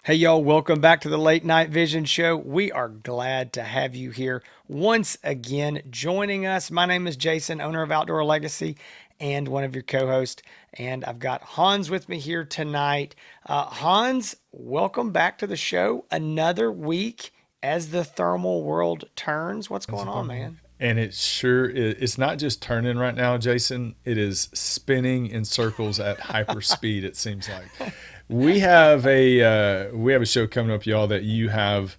Hey, y'all, welcome back to the Late Night Vision Show. We are glad to have you here once again joining us. My name is Jason, owner of Outdoor Legacy, and one of your co hosts. And I've got Hans with me here tonight. Hans, welcome back to the show. Another week as the thermal world turns. What's As going a on, thermal. man? And it sure is, it's not just turning right now, Jason. It is spinning in circles at hyper speed. It seems like we have a show coming up, y'all, that you have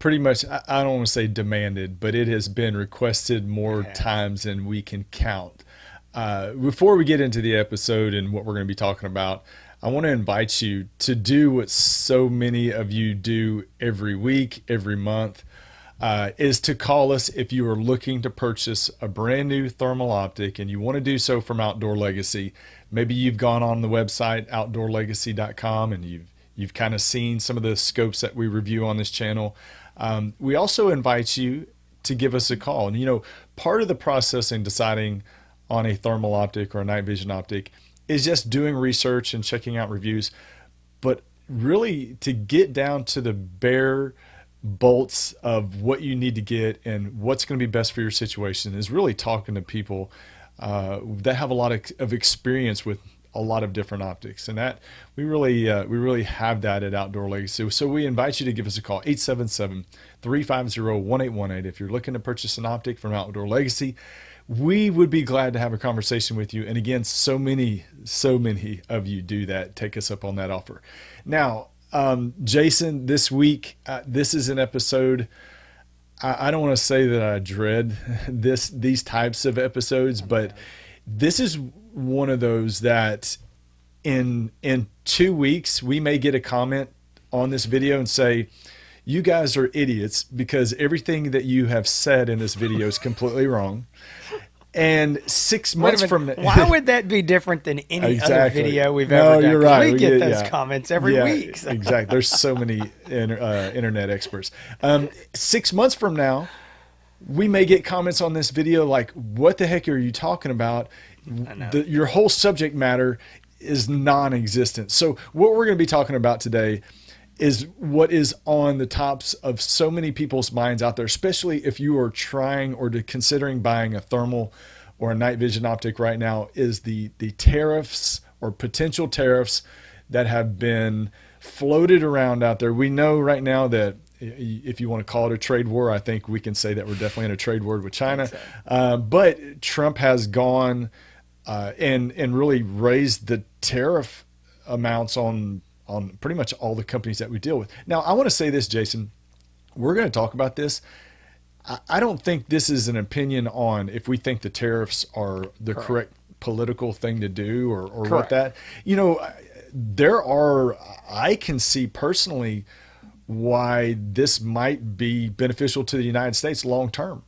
pretty much. I don't want to say demanded, but it has been requested It more has. times than we can count. Before we get into the episode and what we're going to be talking about, I want to invite you to do what so many of you do every week, every month, is to call us if you are looking to purchase a brand new thermal optic and you want to do so from Outdoor Legacy. Maybe you've gone on the website outdoorlegacy.com and you've kind of seen some of the scopes that we review on this channel. We also invite you to give us a call. And part of the process in deciding on a thermal optic or a night vision optic is just doing research and checking out reviews. But really, to get down to the bare bolts of what you need to get and what's going to be best for your situation is really talking to people that have a lot of experience with a lot of different optics, and that we really have that at Outdoor Legacy. So we invite you to give us a call, 877-350-1818. If you're looking to purchase an optic from Outdoor Legacy, we would be glad to have a conversation with you. And again, so many of you do that. Take us up on that offer. Now, Jason, this week, this is an episode. I don't want to say that I dread these types of episodes, but this is one of those that in 2 weeks we may get a comment on this video and say, "You guys are idiots because everything that you have said in this video is completely wrong." And six Wait a months minute. from Why now, would that be different than any other exactly. video we've ever No, done? you're Because right. we get those Yeah, comments every yeah, week. So. exactly. There's so many internet experts. 6 months from now, we may get comments on this video like, "What the heck are you talking about? I know. Your whole subject matter is non-existent." So what we're going to be talking about today is what is on the tops of so many people's minds out there, especially if you are trying or considering buying a thermal or a night vision optic right now, is the tariffs or potential tariffs that have been floated around out there. We know right now that if you want to call it a trade war, I think we can say that we're definitely in a trade war with I think China. so. But Trump has gone and really raised the tariff amounts on pretty much all the companies that we deal with. Now, I want to say this, Jason. We're going to talk about this. I don't think this is an opinion on if we think the tariffs are the Correct. correct political thing to do or what Correct. that, you know, there are, I can see personally why this might be beneficial to the United States long term.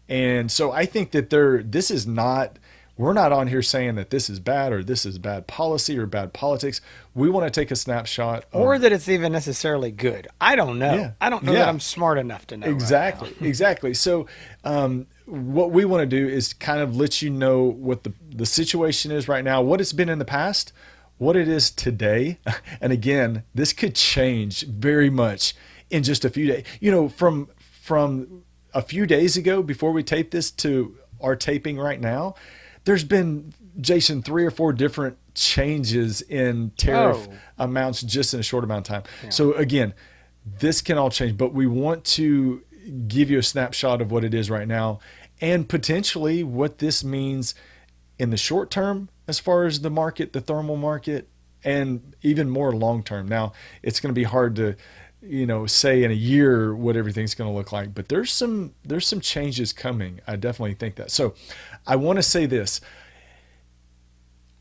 And so I think that this is not, we're not on here saying that this is bad or this is bad policy or bad politics. We want to take a snapshot Or of, that it's even necessarily good. I don't know. yeah, I don't know that yeah, I'm smart enough to know right now. exactly, exactly. So, what we want to do is kind of let you know what the situation is right now, what it's been in the past, what it is today, and again, this could change very much in just a few days. From a few days ago before we tape this to our taping right now, there's been, Jason, 3 or 4 different changes in tariff Oh, amounts just in a short amount of time. yeah. So again, this can all change, but we want to give you a snapshot of what it is right now and potentially what this means in the short term as far as the market, the thermal market, and even more long term. Now, it's going to be hard to, say in a year what everything's going to look like, but there's some changes coming. I definitely think that. So, I want to say this.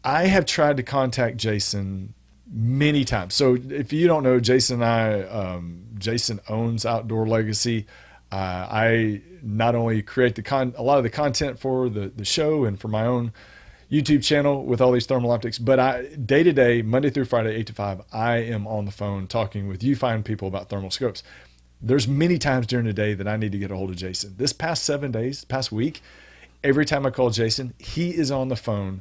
I have tried to contact Jason many times. So if you don't know, Jason owns Outdoor Legacy. I not only create a lot of the content for the show and for my own YouTube channel with all these thermal optics, but day to day, Monday through Friday, 8 to 5, I am on the phone talking with you fine people about thermal scopes. There's many times during the day that I need to get a hold of Jason. This past 7 days, past week, every time I call Jason, he is on the phone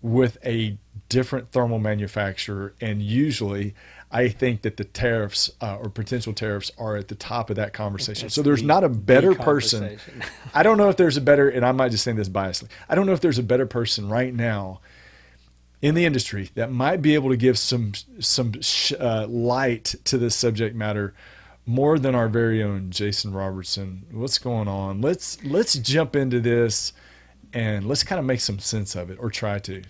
with a different thermal manufacturer, and usually I think that the tariffs or potential tariffs are at the top of that conversation. It's So there's the not a the better person. conversation. I don't know if there's a better, and I might just say this biasly. I don't know if there's a better person right now in the industry that might be able to give some light to this subject matter more than our very own Jason Robertson. What's going on? Let's jump into this and let's kind of make some sense of it, or try to.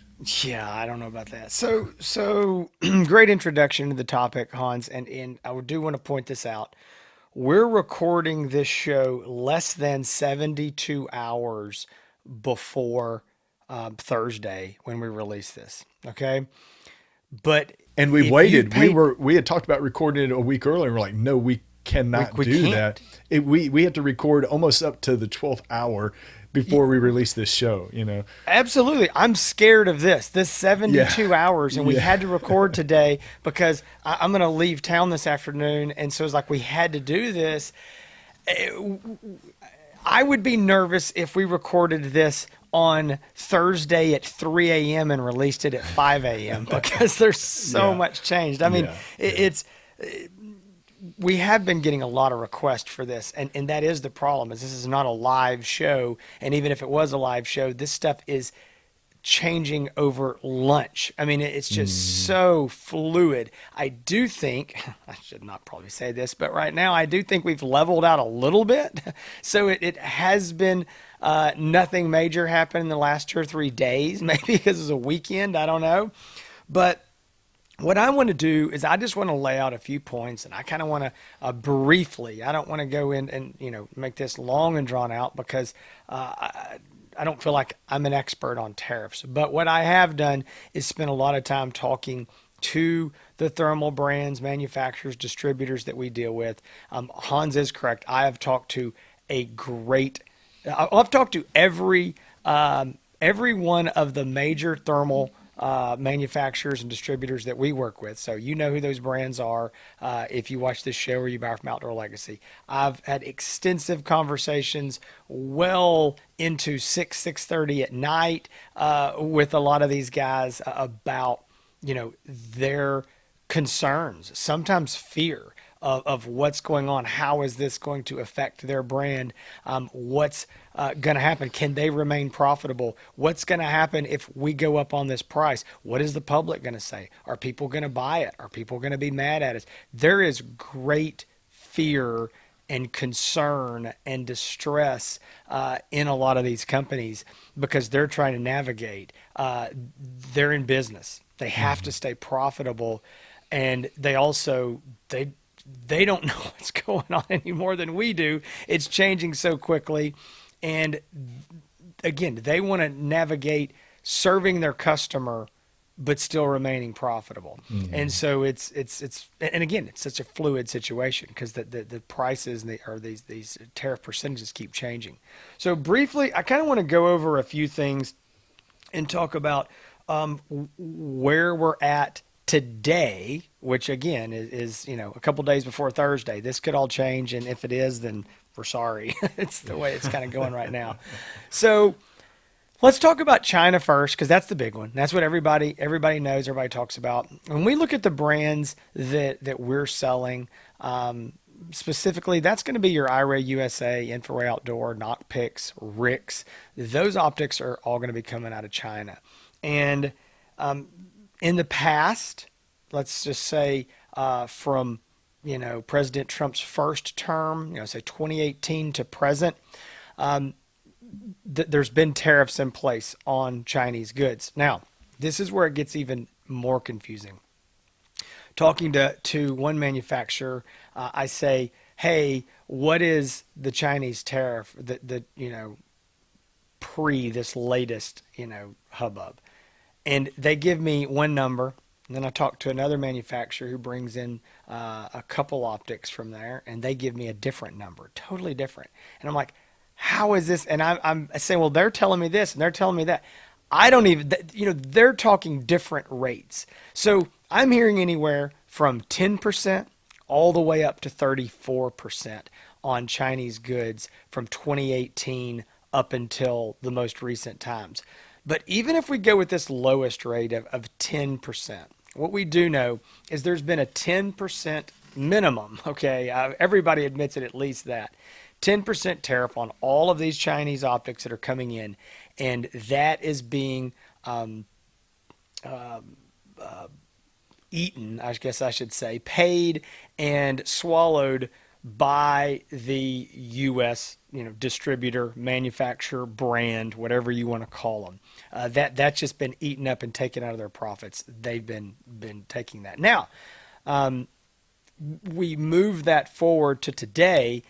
Yeah, I don't know about that. So great introduction to the topic, Hans, and I do want to point this out. We're recording this show less than 72 hours before Thursday when we release this. Okay, but And we if you've waited. We paid, were we had talked about recording it a week earlier. We're like, no, we cannot we do that. can't. We have to record almost up to the 12th hour before we release this show. You know. Absolutely. I'm scared of this Yeah. 72 hours. And we Yeah. had to record today because I'm going to leave town this afternoon. And so it's like we had to do this. I would be nervous if we recorded this on Thursday at 3 a.m. and released it at 5 a.m. because there's so Yeah. much changed. I mean, Yeah. it, Yeah. it's we have been getting a lot of requests for this, and that is the problem. Is this is not a live show, and even if it was a live show, this stuff is changing over lunch. I mean, it's just so fluid. I do think, I should not probably say this, but right now I do think we've leveled out a little bit. So it has been nothing major happened in the last 2 or 3 days, maybe because it's a weekend. I don't know. But what I want to do is I just want to lay out a few points, and I kind of want to briefly. I don't want to go in and make this long and drawn out because I don't feel like I'm an expert on tariffs. But what I have done is spend a lot of time talking to the thermal brands, manufacturers, distributors that we deal with. Hans is correct. I have talked to a great. I've talked to every one of the major thermal manufacturers and distributors that we work with. So you know who those brands are if you watch this show or you buy from Outdoor Legacy. I've had extensive conversations well into 6:30 at night with a lot of these guys about their concerns, sometimes fear of what's going on. How is this going to affect their brand? What's going to happen? Can they remain profitable? What's going to happen if we go up on this price? What is the public going to say? Are people going to buy it? Are people going to be mad at us? There is great fear and concern and distress in a lot of these companies because they're trying to navigate. They're in business. They have to stay profitable, and they don't know what's going on any more than we do. It's changing so quickly. And again, they want to navigate serving their customer but still remaining profitable. And so and again, it's such a fluid situation because the prices and these tariff percentages keep changing. So briefly, I kind of want to go over a few things and talk about where we're at today, which again is a couple days before Thursday. This could all change, and if it is, then we're sorry. It's the way it's kind of going right now. So let's talk about China first, because that's the big one. That's what everybody knows. Everybody talks about. When we look at the brands that we're selling, specifically, that's going to be your iRay USA, Infrared Outdoor, Knockpix, Rix. Those optics are all going to be coming out of China, and in the past, let's just say from President Trump's first term, say 2018 to present, there's been tariffs in place on Chinese goods. Now, this is where it gets even more confusing. Talking to one manufacturer, I say, "Hey, what is the Chinese tariff that pre this latest hubbub?" And they give me one number. And then I talk to another manufacturer who brings in a couple optics from there, and they give me a different number, totally different. And I'm like, how is this? And I'm saying, well, they're telling me this, and they're telling me that. I don't even, they're talking different rates. So I'm hearing anywhere from 10% all the way up to 34% on Chinese goods from 2018 up until the most recent times. But even if we go with this lowest rate of 10%, What we do know is there's been a 10% minimum, okay? Everybody admits it, at least that. 10% tariff on all of these Chinese optics that are coming in, and that is being eaten, I guess I should say, paid and swallowed by the U.S. Distributor, manufacturer, brand, whatever you want to call them. That's just been eaten up and taken out of their profits. They've been taking that. Now we move that forward to today,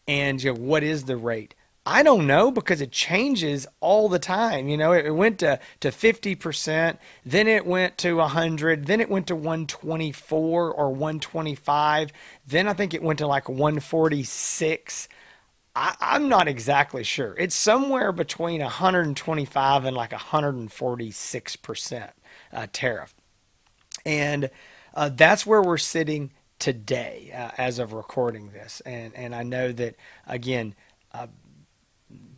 and what is the rate? I don't know because it changes all the time. It went to 50%, then it went to 100, then it went to 124 or 125, then I think it went to like 146. I'm not exactly sure. It's somewhere between 125 and like 146% tariff. And that's where we're sitting today as of recording this. And I know that, again,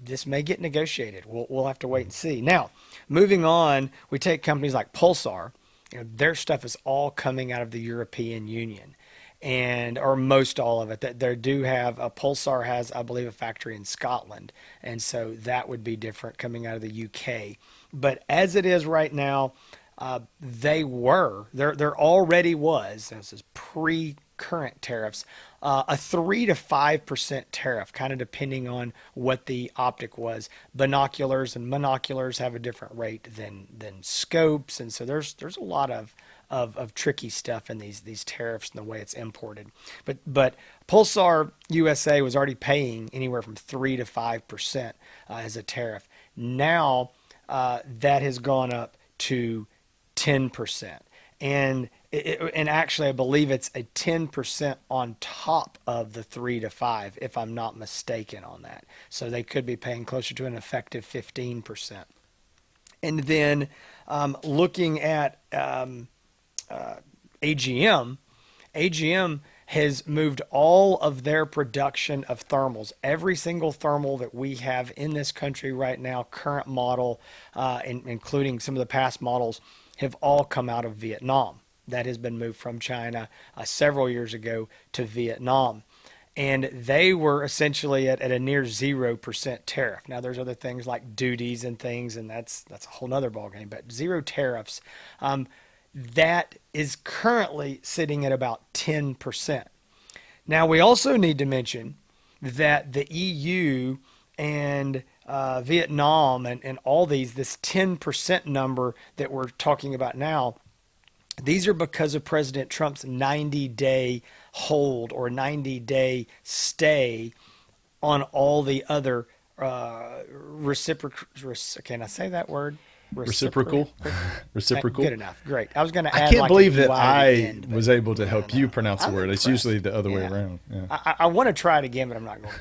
this may get negotiated. We'll have to wait and see. Now, moving on, we take companies like Pulsar. Their stuff is all coming out of the European Union, and or most all of it. That they do have Pulsar has, I believe, a factory in Scotland, and so that would be different coming out of the UK. But as it is right now, there already was, this is pre-current tariffs, a 3 to 5% tariff, kind of depending on what the optic was. Binoculars and monoculars have a different rate than scopes, and so there's a lot of tricky stuff in these tariffs and the way it's imported. But Pulsar USA was already paying anywhere from 3 to 5% as a tariff. Now that has gone up to 10%. And actually, I believe it's a 10% on top of the 3 to 5, if I'm not mistaken on that. So they could be paying closer to an effective 15%. And then looking at AGM, AGM has moved all of their production of thermals. Every single thermal that we have in this country right now, current model, including some of the past models, have all come out of Vietnam. That has been moved from China several years ago to Vietnam. And they were essentially at a near 0% tariff. Now, there's other things like duties and things, and that's a whole nother ballgame, but zero tariffs. That is currently sitting at about 10%. Now, we also need to mention that the EU and Vietnam and all this 10% number that we're talking about now, these are because of President Trump's 90-day hold or 90-day stay on all the other can I say that word? Reciprocal. Reciprocal. Good enough. Great. I was going to I add can't like believe an that EY at the I end, was but able to help you pronounce the I'm word. It's impressed. usually the other way Yeah. around. Yeah. I want to try it again, but I'm not going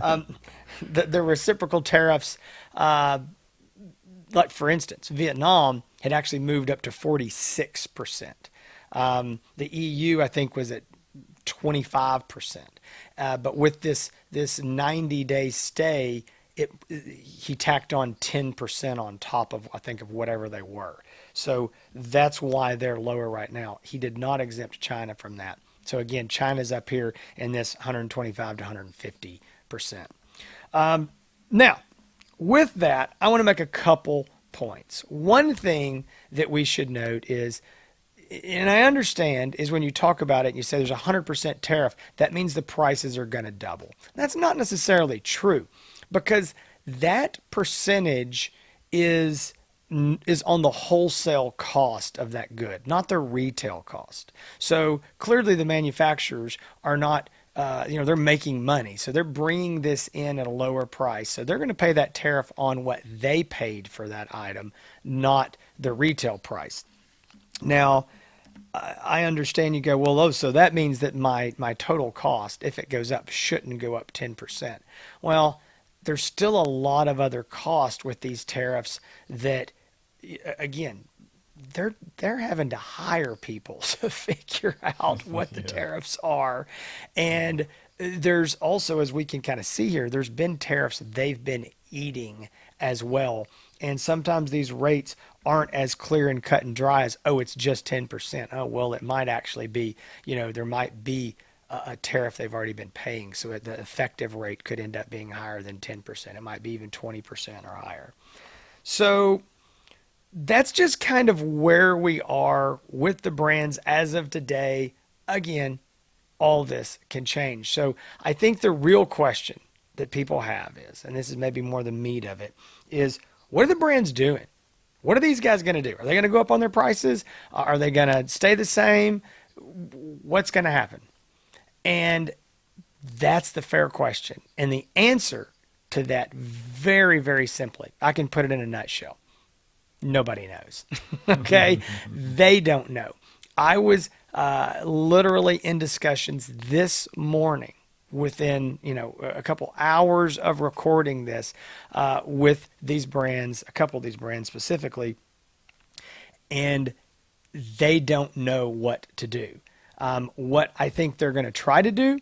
to. The reciprocal tariffs, like for instance, Vietnam had actually moved up to 46%. The EU, I think, was at 25%. But with this 90-day stay, he tacked on 10% on top of, I think, of whatever they were. So that's why they're lower right now. He did not exempt China from that. So again, China's up here in this 125 to 150%. Now, with that, I want to make a couple points. One thing that we should note is, and I understand, is when you talk about it and you say there's a 100% tariff, that means the prices are going to double. That's not necessarily true, because that percentage is on the wholesale cost of that good, not the retail cost. So clearly the manufacturers are not, they're making money. So they're bringing this in at a lower price. So they're going to pay that tariff on what they paid for that item, not the retail price. Now, I understand you go, well, oh, so that means that my total cost, if it goes up, shouldn't go up 10%. Well, there's still a lot of other cost with these tariffs that, again, they're having to hire people to figure out what the tariffs are. And there's also, as we can kind of see here, there's been tariffs they've been eating as well. And sometimes these rates aren't as clear and cut and dry as, oh, it's just 10%. Oh, well, it might actually be, there might be a tariff they've already been paying. So the effective rate could end up being higher than 10%. It might be even 20% or higher. So that's just kind of where we are with the brands as of today. Again, all this can change. So I think the real question that people have is, and this is maybe more the meat of it, is what are the brands doing? What are these guys going to do? Are they going to go up on their prices? Are they going to stay the same? What's going to happen? And that's the fair question. And the answer to that, very, very simply, I can put it in a nutshell. Nobody knows. Okay? They don't know. I was literally in discussions this morning within a couple hours of recording this with these brands, a couple of these brands specifically, and they don't know what to do. What I think they're going to try to do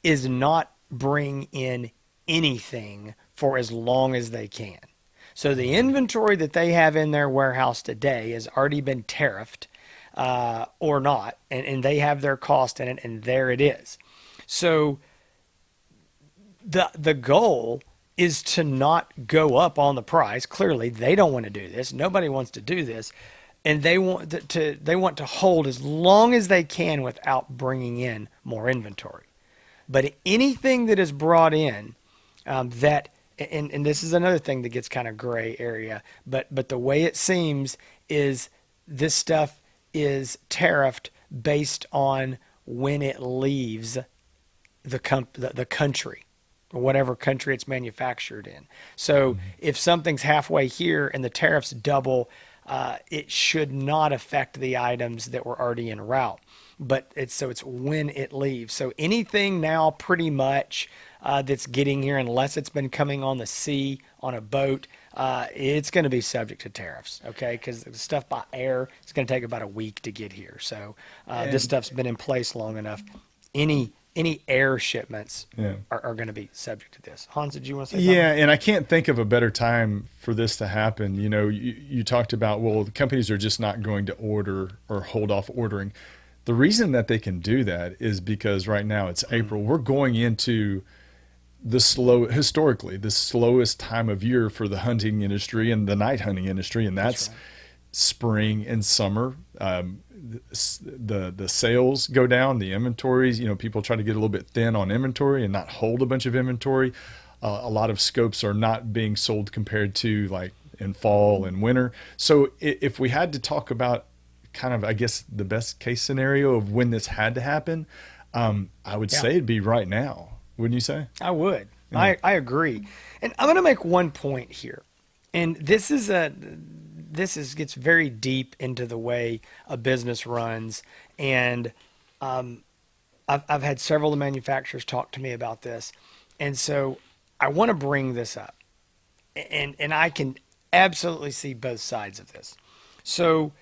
is not bring in anything for as long as they can. So the inventory that they have in their warehouse today has already been tariffed or not, and they have their cost in it, and there it is. So the goal is to not go up on the price. Clearly, they don't want to do this. Nobody wants to do this, and they want to hold as long as they can without bringing in more inventory. But anything that is brought in that and this is another thing that gets kind of gray area, but the way it seems is this stuff is tariffed based on when it leaves the country or whatever country it's manufactured in. So if something's halfway here and the tariffs double, it should not affect the items that were already en route. But it's when it leaves. So anything now pretty much that's getting here, unless it's been coming on the sea on a boat, it's going to be subject to tariffs, okay? Because the stuff by air, it's going to take about a week to get here. So this stuff's been in place long enough. Any air shipments are going to be subject to this. Hans, did you want to say something? Yeah, and I can't think of a better time for this to happen. You talked about, well, the companies are just not going to order or hold off ordering. The reason that they can do that is because right now it's April. We're going into historically, the slowest time of year for the hunting industry and the night hunting industry, and that's right. Spring and summer. The sales go down, the inventories, people try to get a little bit thin on inventory and not hold a bunch of inventory. A lot of scopes are not being sold compared to like in fall and winter. So if we had to talk about kind of, I guess, the best case scenario of when this had to happen, I would say it'd be right now. Wouldn't you say? I would. Yeah. I agree. And I'm going to make one point here. And this gets very deep into the way a business runs. And I've had several of the manufacturers talk to me about this. And so I want to bring this up. And I can absolutely see both sides of this. So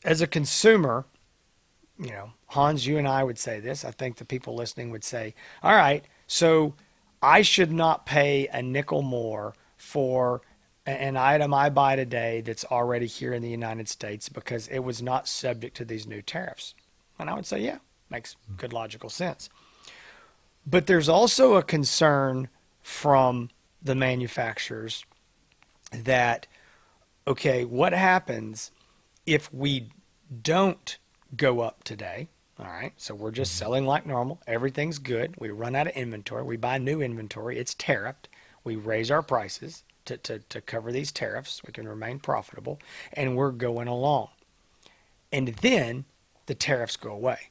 as a consumer, Hans, you and I would say this. I think the people listening would say, all right, so I should not pay a nickel more for an item I buy today that's already here in the United States because it was not subject to these new tariffs. And I would say, yeah, makes good logical sense. But there's also a concern from the manufacturers that, okay, what happens if we don't go up today? All right, so we're just selling like normal. Everything's good. We run out of inventory. We buy new inventory. It's tariffed. We raise our prices to cover these tariffs. We can remain profitable, and we're going along. And then the tariffs go away.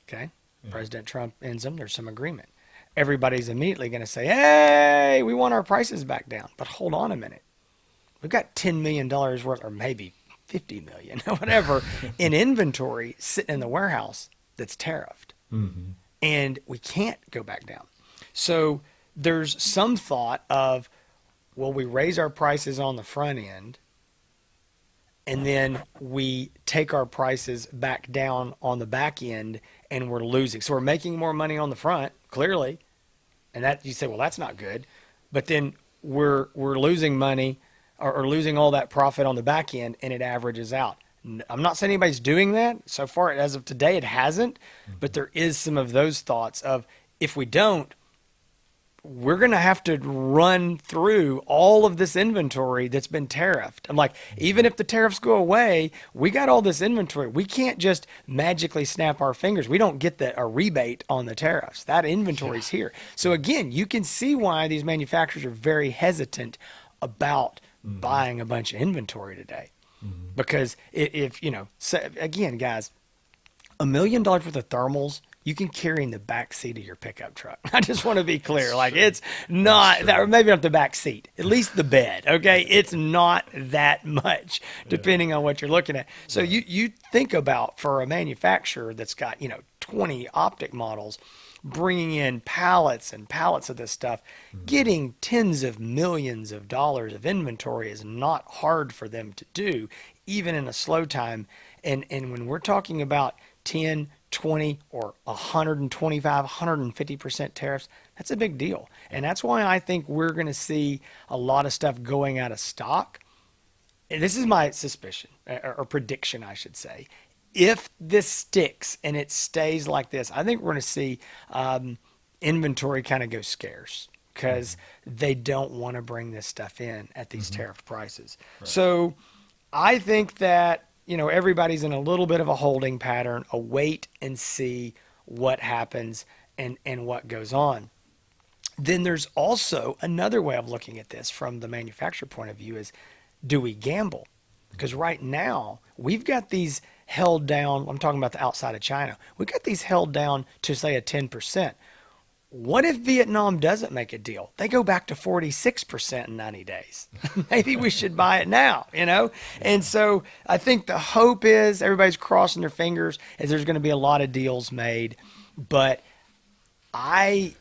Okay? Yeah. President Trump ends them. There's some agreement. Everybody's immediately going to say, hey, we want our prices back down. But hold on a minute. We've got $10 million worth, or maybe 50 million, whatever, in inventory sitting in the warehouse that's tariffed. Mm-hmm. And we can't go back down. So there's some thought of, well, we raise our prices on the front end and then we take our prices back down on the back end and we're losing. So we're making more money on the front, clearly. And that you say, well, that's not good. But then we're losing money or losing all that profit on the back end, and it averages out. I'm not saying anybody's doing that. So far, as of today, it hasn't. But there is some of those thoughts of, if we don't, we're going to have to run through all of this inventory that's been tariffed. I'm like, even if the tariffs go away, we got all this inventory. We can't just magically snap our fingers. We don't get a rebate on the tariffs. That inventory's here. So again, you can see why these manufacturers are very hesitant about buying a bunch of inventory today. Because if so again, guys, $1 million worth of thermals you can carry in the back seat of your pickup truck. I just want to be clear. Like, it's not that, or maybe not the back seat, at least the bed. Okay. It's not that much depending on what you're looking at. So you think about, for a manufacturer that's got, 20 optic models, bringing in pallets and pallets of this stuff, getting tens of millions of dollars of inventory is not hard for them to do, even in a slow time. And when we're talking about 10, 20, or 125, 150% tariffs, that's a big deal. And that's why I think we're going to see a lot of stuff going out of stock. And this is my suspicion, or prediction, I should say. If this sticks and it stays like this, I think we're going to see inventory kind of go scarce, because they don't want to bring this stuff in at these tariff prices. Right. So I think that everybody's in a little bit of a holding pattern, a wait and see what happens and what goes on. Then there's also another way of looking at this from the manufacturer point of view is, do we gamble? Because right now we've got these held down. I'm talking about the outside of China. We've got these held down to, say, a 10%. What if Vietnam doesn't make a deal? They go back to 46% in 90 days. Maybe we should buy it now, And so I think the hope is, everybody's crossing their fingers, is there's going to be a lot of deals made. But I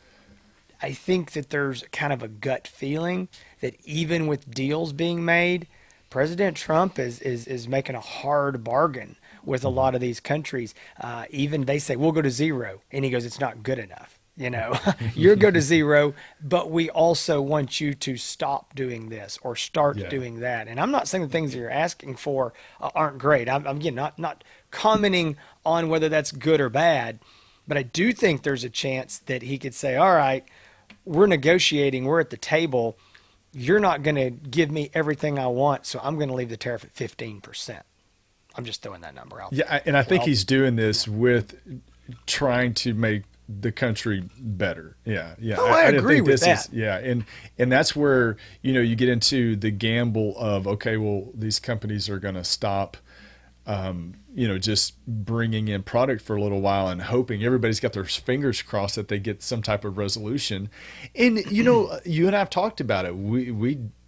think that there's kind of a gut feeling that even with deals being made, President Trump is making a hard bargain with a lot of these countries. Even they say, we'll go to zero. And he goes, it's not good enough. You're go to zero, but we also want you to stop doing this or start doing that. And I'm not saying the things that you're asking for aren't great. I'm again not commenting on whether that's good or bad, but I do think there's a chance that he could say, all right, we're negotiating, we're at the table. You're not going to give me everything I want, so I'm going to leave the tariff at 15%. I'm just throwing that number out. Yeah, and I think he's doing this with trying to make the country better. Yeah. Oh, I agree with that. And that's where, you get into the gamble of, okay, well, these companies are going to stop, just bringing in product for a little while and hoping, everybody's got their fingers crossed that they get some type of resolution. And, you and I have talked about it.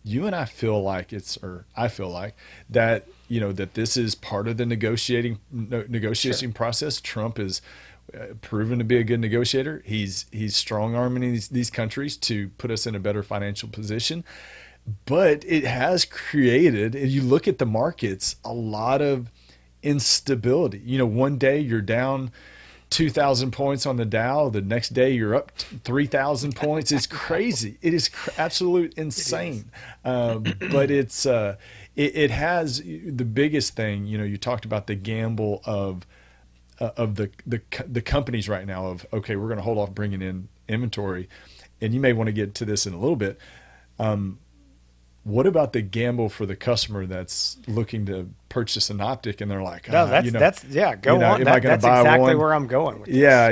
You and I feel like I feel like that, that this is part of the negotiating process. Trump is proven to be a good negotiator. He's strong arming these countries to put us in a better financial position. But it has created, and you look at the markets, a lot of instability. One day you're down 2,000 points on the Dow. The next day you're up 3,000 points. It's crazy. It is absolute insane. But it has the biggest thing. You talked about the gamble of the companies right now of, okay, we're going to hold off bringing in inventory, and you may want to get to this in a little bit. What about the gamble for the customer that's looking to purchase an optic, and they're like, go on. That's exactly where I'm going with this. Yeah,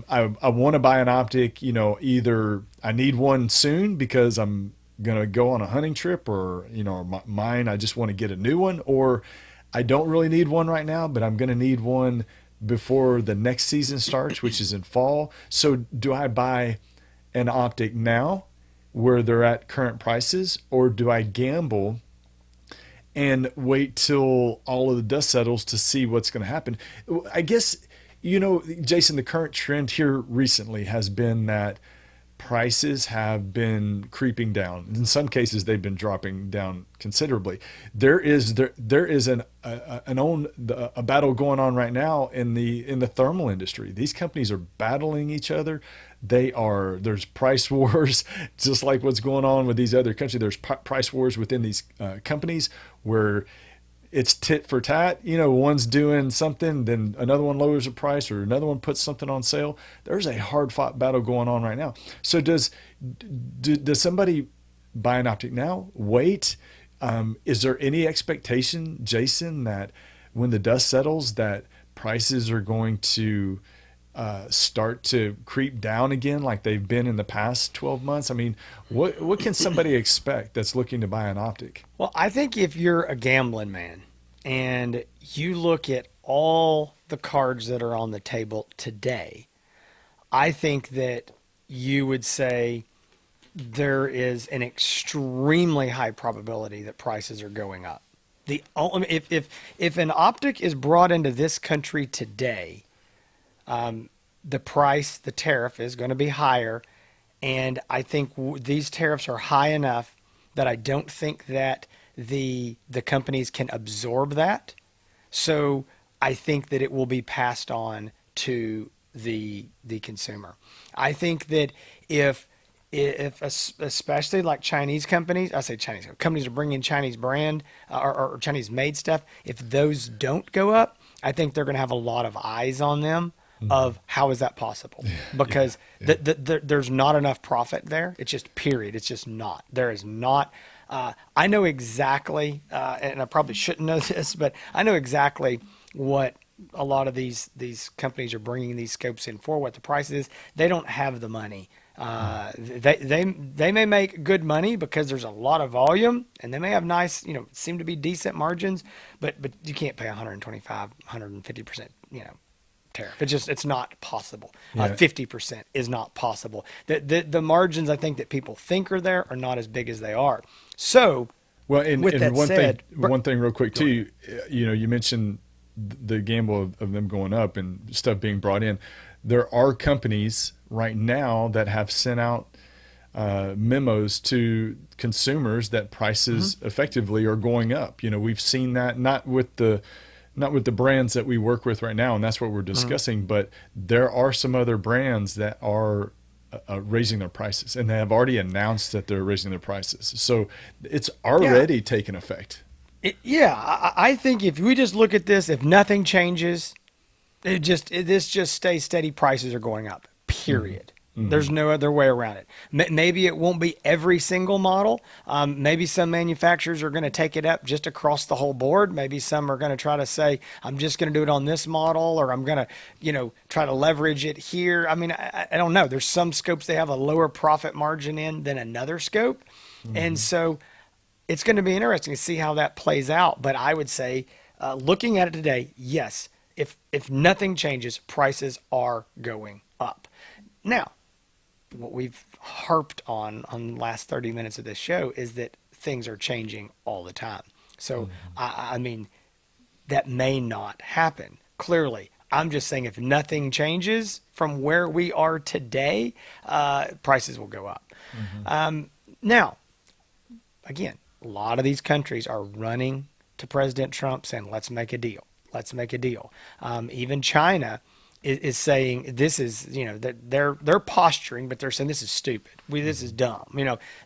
I want to buy an optic. Either I need one soon because I'm gonna go on a hunting trip, or mine, I just want to get a new one, or I don't really need one right now, but I'm going to need one before the next season starts, which is in fall. So do I buy an optic now where they're at current prices, or do I gamble and wait till all of the dust settles to see what's going to happen? I guess, Jason, the current trend here recently has been that prices have been creeping down. In some cases, they've been dropping down considerably. There is a battle going on right now in the thermal industry. These companies are battling each other. There's price wars, just like what's going on with these other countries. There's price wars within these companies where it's tit for tat. One's doing something, then another one lowers the price, or another one puts something on sale. There's a hard fought battle going on right now. So does somebody buy an optic now? Wait. Is there any expectation, Jason, that when the dust settles, that prices are going to start to creep down again like they've been in the past 12 months? I mean, what can somebody expect that's looking to buy an optic? Well, I think if you're a gambling man and you look at all the cards that are on the table today, I think that you would say there is an extremely high probability that prices are going up. If an optic is brought into this country today, the tariff is going to be higher, and I think these tariffs are high enough that I don't think that the companies can absorb that. So I think that it will be passed on to the consumer. I think that if especially like Chinese companies, I say Chinese companies are bringing Chinese brand or Chinese made stuff, if those don't go up, I think they're going to have a lot of eyes on them of how is that possible? Because there's not enough profit there. It's just period. It's just not. There is not. I know exactly, and I probably shouldn't know this, but I know exactly what a lot of these companies are bringing these scopes in for, what the price is. They don't have the money. They may make good money because there's a lot of volume, and they may have nice, seem to be decent margins, but you can't pay 125, 150%, tariff. It's not possible. 50% is not possible. The margins I think that people think are there are not as big as they are. So, well, and with that said, one thing real quick too, you mentioned the gamble of them going up and stuff being brought in. There are companies right now that have sent out memos to consumers that prices effectively are going up. We've seen that not with the brands that we work with right now, and that's what we're discussing. But there are some other brands that are raising their prices, and they have already announced that they're raising their prices. So it's already taken effect. I think if we just look at this, if nothing changes, this just stays steady. Prices are going up. Period. There's no other way around it. Maybe it won't be every single model. Maybe some manufacturers are going to take it up just across the whole board. Maybe some are going to try to say, I'm just going to do it on this model, or I'm going to, try to leverage it here. I mean, I don't know. There's some scopes they have a lower profit margin in than another scope. And so it's going to be interesting to see how that plays out. But I would say, looking at it today, yes, if nothing changes, prices are going up. Now, what we've harped on the last 30 minutes of this show is that things are changing all the time. So, I mean, that may not happen. Clearly, I'm just saying if nothing changes from where we are today, prices will go up. Now, again, a lot of these countries are running to President Trump saying, let's make a deal. Let's make a deal. Even China is saying this is, that they're posturing, but they're saying this is stupid. This is dumb.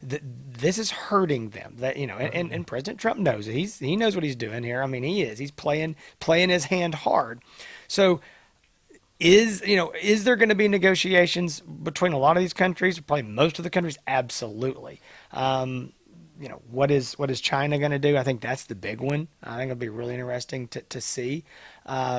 This is hurting them. That and President Trump knows it. He knows what he's doing here. I mean, he's playing his hand hard. So is there going to be negotiations between a lot of these countries? Probably most of the countries. Absolutely. What is China going to do? I think that's the big one. I think it'll be really interesting to see.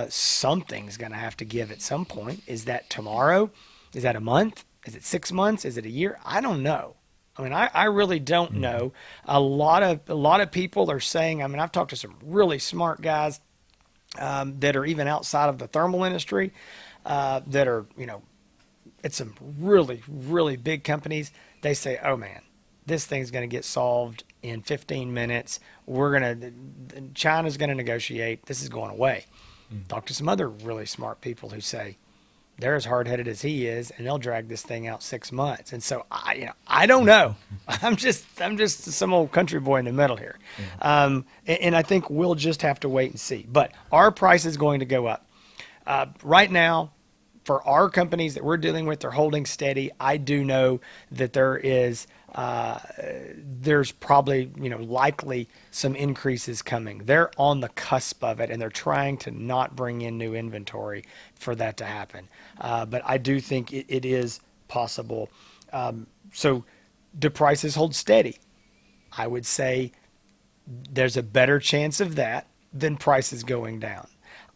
Something's going to have to give at some point. Is that tomorrow? Is that a month? Is it 6 months? Is it a year? I don't know. I mean, I really don't know. A lot of people are saying. I mean, I've talked to some really smart guys that are even outside of the thermal industry that are at some really, really big companies. They say, oh man, this thing's going to get solved in 15 minutes. China's going to negotiate. This is going away. Talk to some other really smart people who say, they're as hard headed as he is, and they'll drag this thing out 6 months. And so I don't know. I'm just some old country boy in the middle here, Yeah. and I think we'll just have to wait and see. But our price is going to go up right now. For our companies that we're dealing with, they're holding steady. I do know that there's probably, likely some increases coming. They're on the cusp of it, and they're trying to not bring in new inventory for that to happen. But I do think it is possible. So do prices hold steady? I would say there's a better chance of that than prices going down.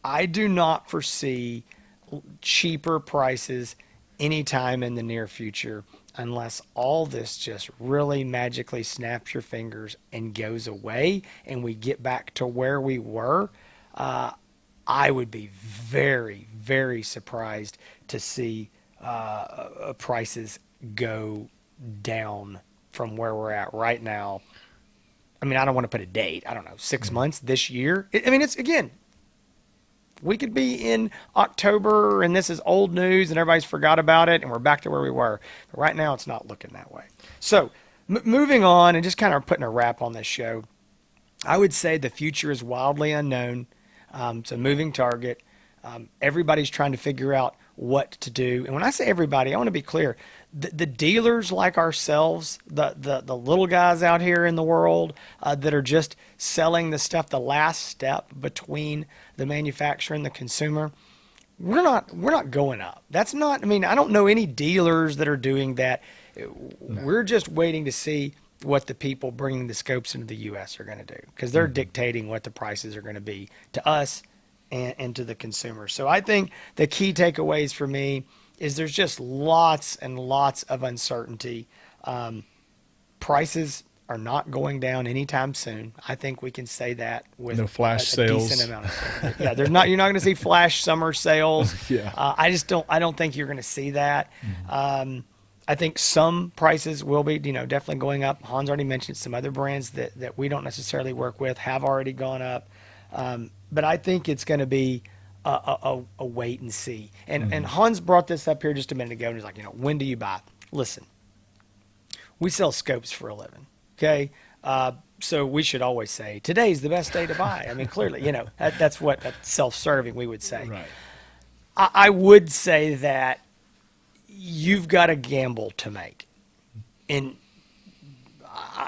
I do not foresee cheaper prices anytime in the near future unless all this just really magically snaps your fingers and goes away and we get back to where we were. I would be very, very surprised to see prices go down from where we're at right now. I mean, I don't want to put a date. I don't know, 6 months, this year. I mean, it's again, we could be in October and this is old news and everybody's forgot about it and we're back to where we were. But right now, it's not looking that way. So, moving on and just kind of putting a wrap on this show, I would say the future is wildly unknown. It's a moving target. Everybody's trying to figure out what to do. And when I say everybody, I want to be clear. The dealers like ourselves, the little guys out here in the world that are just selling the stuff, the last step between the manufacturer and the consumer, we're not going up. That's not, I mean, I don't know any dealers that are doing that. No. We're just waiting to see what the people bringing the scopes into the U.S. are going to do because they're dictating what the prices are going to be to us and to the consumer. So I think the key takeaways for me is there's just lots and lots of uncertainty. Prices are not going down anytime soon. I think we can say that with No flash a sales. decent amount of certainty. Yeah, you're not going to see flash summer sales. Yeah. I don't think you're going to see that. I think some prices will be, definitely going up. Hans already mentioned some other brands that we don't necessarily work with have already gone up. But I think it's going to be a wait and see. And Hans brought this up here just a minute ago, and he's like, when do you buy? Listen, we sell scopes for a living, okay? So we should always say, today's the best day to buy. I mean, clearly, that's what self-serving we would say. Right. I would say that you've got a gamble to make. And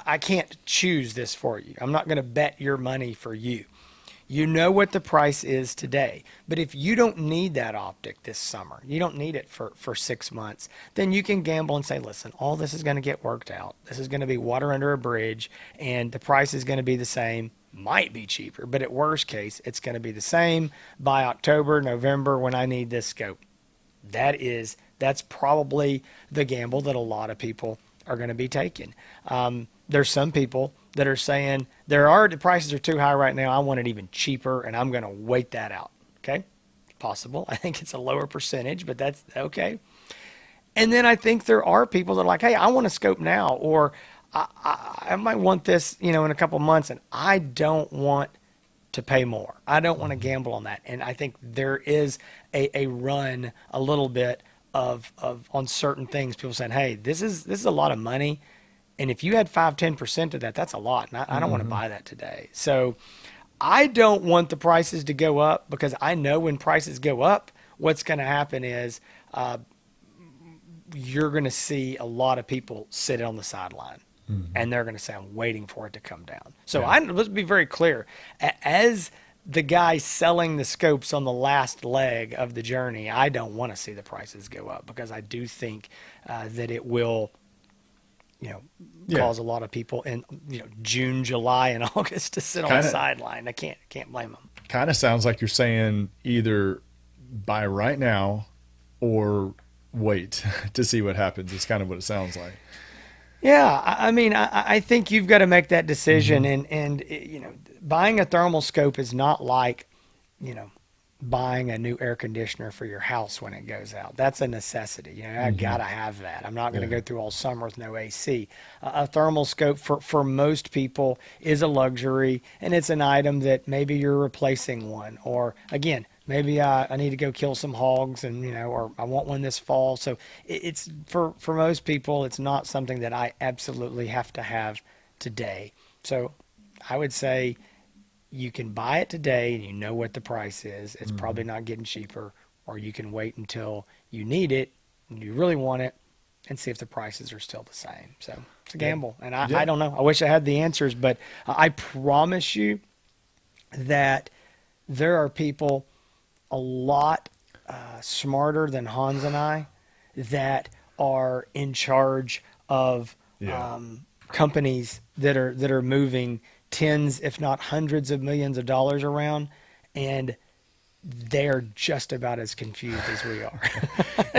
I can't choose this for you. I'm not going to bet your money for you. You know what the price is today. But if you don't need that optic this summer, you don't need it for 6 months, then you can gamble and say, listen, all this is going to get worked out. This is going to be water under a bridge, and the price is going to be the same. Might be cheaper, but at worst case, it's going to be the same by October, November when I need this scope. That's probably the gamble that a lot of people are going to be taking. There's some people that are saying the prices are too high right now. I want it even cheaper, and I'm going to wait that out. Okay, possible. I think it's a lower percentage, but that's okay. And then I think there are people that are like, hey, I want a scope now, or I might want this, in a couple months, and I don't want to pay more. I don't want to gamble on that. And I think there is a run a little bit of on certain things. People saying, hey, this is a lot of money. And if you had 5-10% of that, that's a lot. And I don't want to buy that today. So I don't want the prices to go up because I know when prices go up, what's going to happen is you're going to see a lot of people sit on the sideline. And they're going to say, I'm waiting for it to come down. So let's be very clear. As the guy selling the scopes on the last leg of the journey, I don't want to see the prices go up because I do think that it will cause a lot of people in June, July, and August to sit on the sideline. I can't blame them. Kind of sounds like you're saying either buy right now or wait to see what happens. It's kind of what it sounds like. Yeah, I mean, I think you've got to make that decision, and buying a thermal scope is not like buying a new air conditioner for your house when it goes out. That's a necessity. I gotta have that. I'm not going to go through all summer with no AC. A thermal scope for most people is a luxury, and it's an item that maybe you're replacing one, or again, maybe I need to go kill some hogs and, or I want one this fall. So it's for most people, it's not something that I absolutely have to have today. So I would say you can buy it today and you know what the price is. It's Hmm. probably not getting cheaper, or you can wait until you need it and you really want it and see if the prices are still the same. So it's a Yeah. gamble. And I Yeah. don't know. I wish I had the answers, but I promise you that there are people a lot smarter than Hans and I that are in charge of Yeah. companies that are moving tens, if not hundreds of millions of dollars around, and they are just about as confused as we are.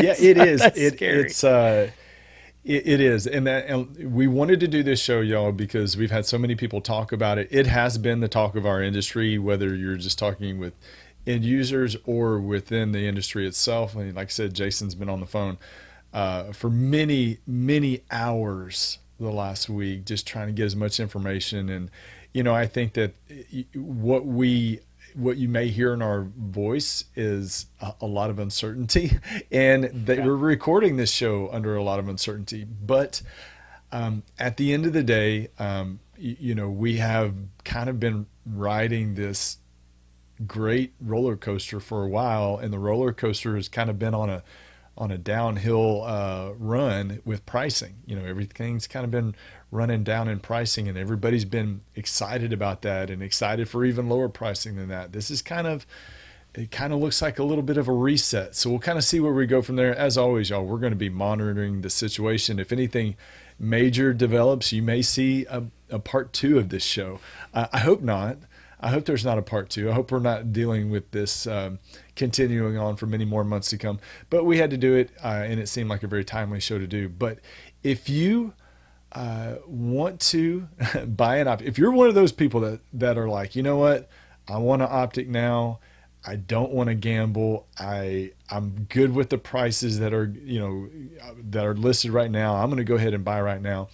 Yeah, So it is. that's scary. It is, and we wanted to do this show, y'all, because we've had so many people talk about it. It has been the talk of our industry, whether you're just talking with end users or within the industry itself. I mean, like I said, Jason's been on the phone for many hours the last week, just trying to get as much information. And I think that what you may hear in our voice is a lot of uncertainty, and that Yeah. we're recording this show under a lot of uncertainty. But at the end of the day, we have kind of been riding this great roller coaster for a while, and the roller coaster has kind of been on a downhill run with pricing. Everything's kind of been running down in pricing, and everybody's been excited about that and excited for even lower pricing than that. This is it kind of looks like a little bit of a reset. So we'll kind of see where we go from there. As always, y'all, we're going to be monitoring the situation. If anything major develops, you may see a part two of this show. I hope not. I hope there's not a part two. I hope we're not dealing with this continuing on for many more months to come. But we had to do it, and it seemed like a very timely show to do. But if you want to buy an optic, if you're one of those people that are like, you know what, I want an optic now. I don't want to gamble. I'm good with the prices that are listed right now. I'm going to go ahead and buy right now.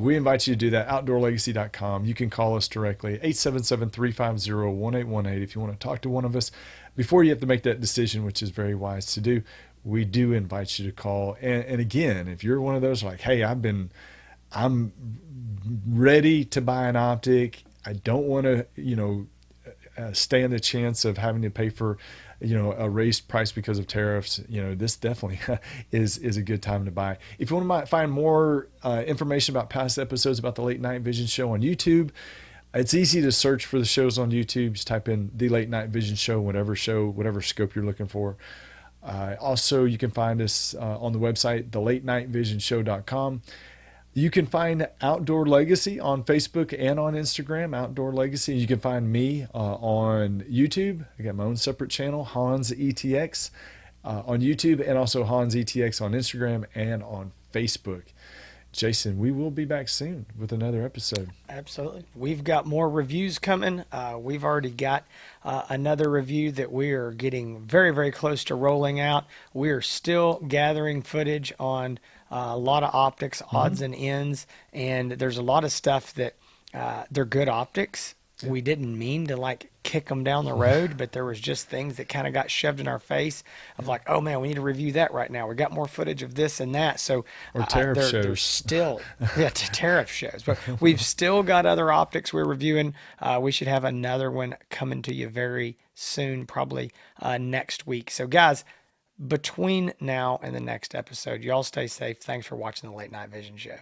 We invite you to do that. OutdoorLegacy.com. You can call us directly, 877-350-1818, if you want to talk to one of us before you have to make that decision, which is very wise to do. We do invite you to call. And again, if you're one of those like, hey, I'm ready to buy an optic. I don't want to, stand the chance of having to pay for, a raised price because of tariffs. This definitely is a good time to buy. If you want to find more information about past episodes about the Late Night Vision Show on YouTube, it's easy to search for the shows on YouTube. Just type in the Late Night Vision Show, whatever scope you're looking for. Also, you can find us on the website, thelatenightvision.show.com. You can find Outdoor Legacy on Facebook and on Instagram, Outdoor Legacy. You can find me on YouTube. I got my own separate channel, Hans ETX, on YouTube, and also Hans ETX on Instagram and on Facebook. Jason, we will be back soon with another episode. Absolutely. We've got more reviews coming. We've already got another review that we are getting very, very close to rolling out. We are still gathering footage on a lot of optics, Mm-hmm. odds and ends, and there's a lot of stuff that they're good optics. Yeah. We didn't mean to like kick them down the road, but there was just things that kind of got shoved in our face of Yeah. like, oh man, we need to review that right now. We got more footage of this and that. So Or tariff there's shows. still tariff shows, but we've still got other optics we're reviewing. We should have another one coming to you very soon, probably next week. So guys, between now and the next episode, y'all stay safe. Thanks for watching the Late Night Vision Show.